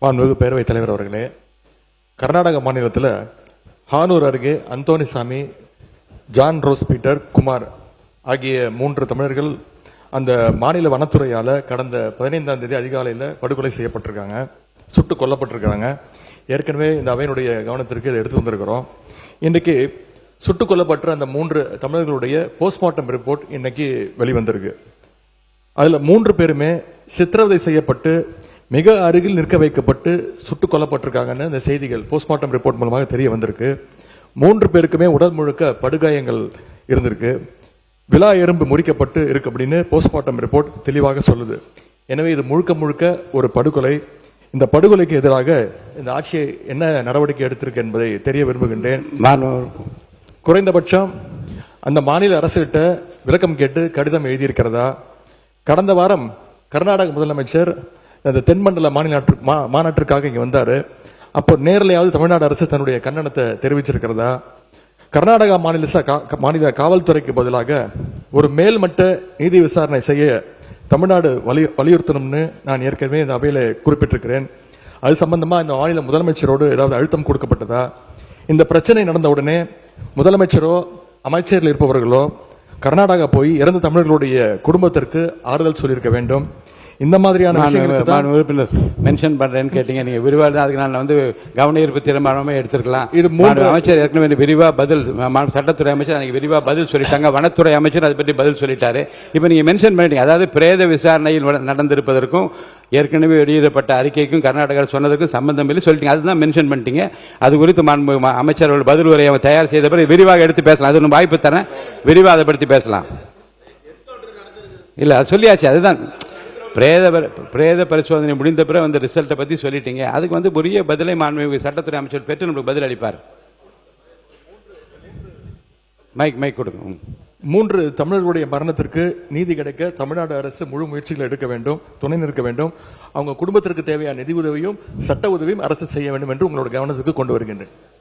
மாண்புமிகு பேரவைத் தலைவர் அவர்களே, கர்நாடக மாநிலத்தில் ஹானூர் அருகே Anthonysamy, John rose Peter, Kumar ஆகிய 3 தமிழர்கள் அந்த மாநில வனத்துறையால் கடந்த 15ஆம் தேதி அதிகாலையில் படுகொலை செய்யப்பட்டிருக்காங்க, சுட்டு கொல்லப்பட்டிருக்காங்க. ஏற்கனவே இந்த அவையினுடைய கவனத்திற்கு இதை எடுத்து வந்திருக்கிறோம். இன்றைக்கு சுட்டுக் கொல்லப்பட்ட அந்த 3 தமிழர்களுடைய போஸ்ட்மார்ட்டம் ரிப்போர்ட் இன்னைக்கு வெளிவந்திருக்கு. அதில் 3 பேருமே சித்திரவதை செய்யப்பட்டு மிக அருகில் நிற்க வைக்கப்பட்டு சுட்டுக் கொல்லப்பட்டிருக்காங்கன்னு இந்த செய்திகள் போஸ்ட்மார்ட்டம் ரிப்போர்ட் மூலமாக தெரிய வந்திருக்கு. 3 பேருக்குமே உடல் முழுக்க படுகாயங்கள் இருந்திருக்கு, விலா எறும்பு முறிக்கப்பட்டு இருக்கு அப்படின்னு போஸ்ட்மார்ட்டம் ரிப்போர்ட் தெளிவாக சொல்லுது. எனவே இது முழுக்க முழுக்க ஒரு படுகொலை. இந்த படுகொலைக்கு எதிராக இந்த ஆட்சியை என்ன நடவடிக்கை எடுத்திருக்கு என்பதை தெரிய விரும்புகின்றேன். குறைந்தபட்சம் அந்த மாநில அரசுகிட்ட விளக்கம் கேட்டு கடிதம் எழுதியிருக்கிறதா? கடந்த வாரம் கர்நாடக முதலமைச்சர் அந்த தென்மண்டல மாநாட்டிற்காக இங்கே வந்தார். அப்போ நேரிலையாவது தமிழ்நாடு அரசு தன்னுடைய கண்டனத்தை தெரிவிச்சிருக்கிறதா? கர்நாடகா மாநில காவல்துறைக்கு பதிலாக ஒரு மேல்மட்ட நீதி விசாரணை செய்ய தமிழ்நாடு வலியுறுத்தணும்னு நான் ஏற்கனவே இந்த அவையில் குறிப்பிட்டிருக்கிறேன். அது சம்பந்தமா இந்த மாநில முதலமைச்சரோடு ஏதாவது அழுத்தம் கொடுக்கப்பட்டதா? இந்த பிரச்சனை நடந்த உடனே முதலமைச்சரோ அமைச்சரில் இருப்பவர்களோ கர்நாடகா போய் இறந்த தமிழர்களுடைய குடும்பத்திற்கு ஆறுதல் சொல்லியிருக்க வேண்டும். இந்த மாதிரியான உறுப்பினர் மென்ஷன் பண்றேன்னு கேட்டீங்க, நீங்க விரிவா அதுக்கு நான் வந்து கவன ஈர்ப்பு தீர்மானமே எடுத்திருக்கலாம். இது 3 அமைச்சர் ஏற்கனவே விரிவா பதில், சட்டத்துறை அமைச்சர் அன்னைக்கு விரிவா பதில் சொல்லிட்டாங்க, வனத்துறை அமைச்சர் அதை பற்றி பதில் சொல்லிட்டாரு. இப்ப நீங்க மென்ஷன் பண்ணிட்டீங்க, அதாவது பிரேத விசாரணையில் நடந்திருப்பதற்கும் ஏற்கனவே வெளியிடப்பட்ட அறிக்கைக்கும் கர்நாடகா சொன்னதுக்கும் சம்பந்தம் இல்லை சொல்லிட்டீங்க. அதுதான் மென்ஷன் பண்ணிட்டீங்க. அது குறித்து அமைச்சர்கள் பதில் உரையை தயார் செய்த பிறகு விரிவாக எடுத்து பேசலாம். அது ஒன்று வாய்ப்பு தரேன், விரிவாக அதை பற்றி பேசலாம். இல்ல அது சொல்லியாச்சு. அதுதான் பிரேத பரிசோதனை முடிந்த பிறகு அந்த ரிசல்ட்டை பத்தி சொல்லிட்டீங்க. அதுக்கு வந்து உரிய பதிலை மாண்புமிகு சட்டத்துறை அமைச்சர் பெற்று நம்மளுக்கு பதில் அளிப்பார். மைக் கொடுங்க. 3 தமிழர்களுடைய மரணத்திற்கு நீதி கிடைக்க தமிழ்நாடு அரசு முழு முயற்சிகள் எடுக்க வேண்டும், துணை நிற்க வேண்டும். அவங்க குடும்பத்திற்கு தேவையான நிதி உதவியும் சட்ட உதவியும் அரசு செய்ய வேண்டும் என்று உங்களோட கவனத்துக்கு கொண்டு வருகின்றேன்.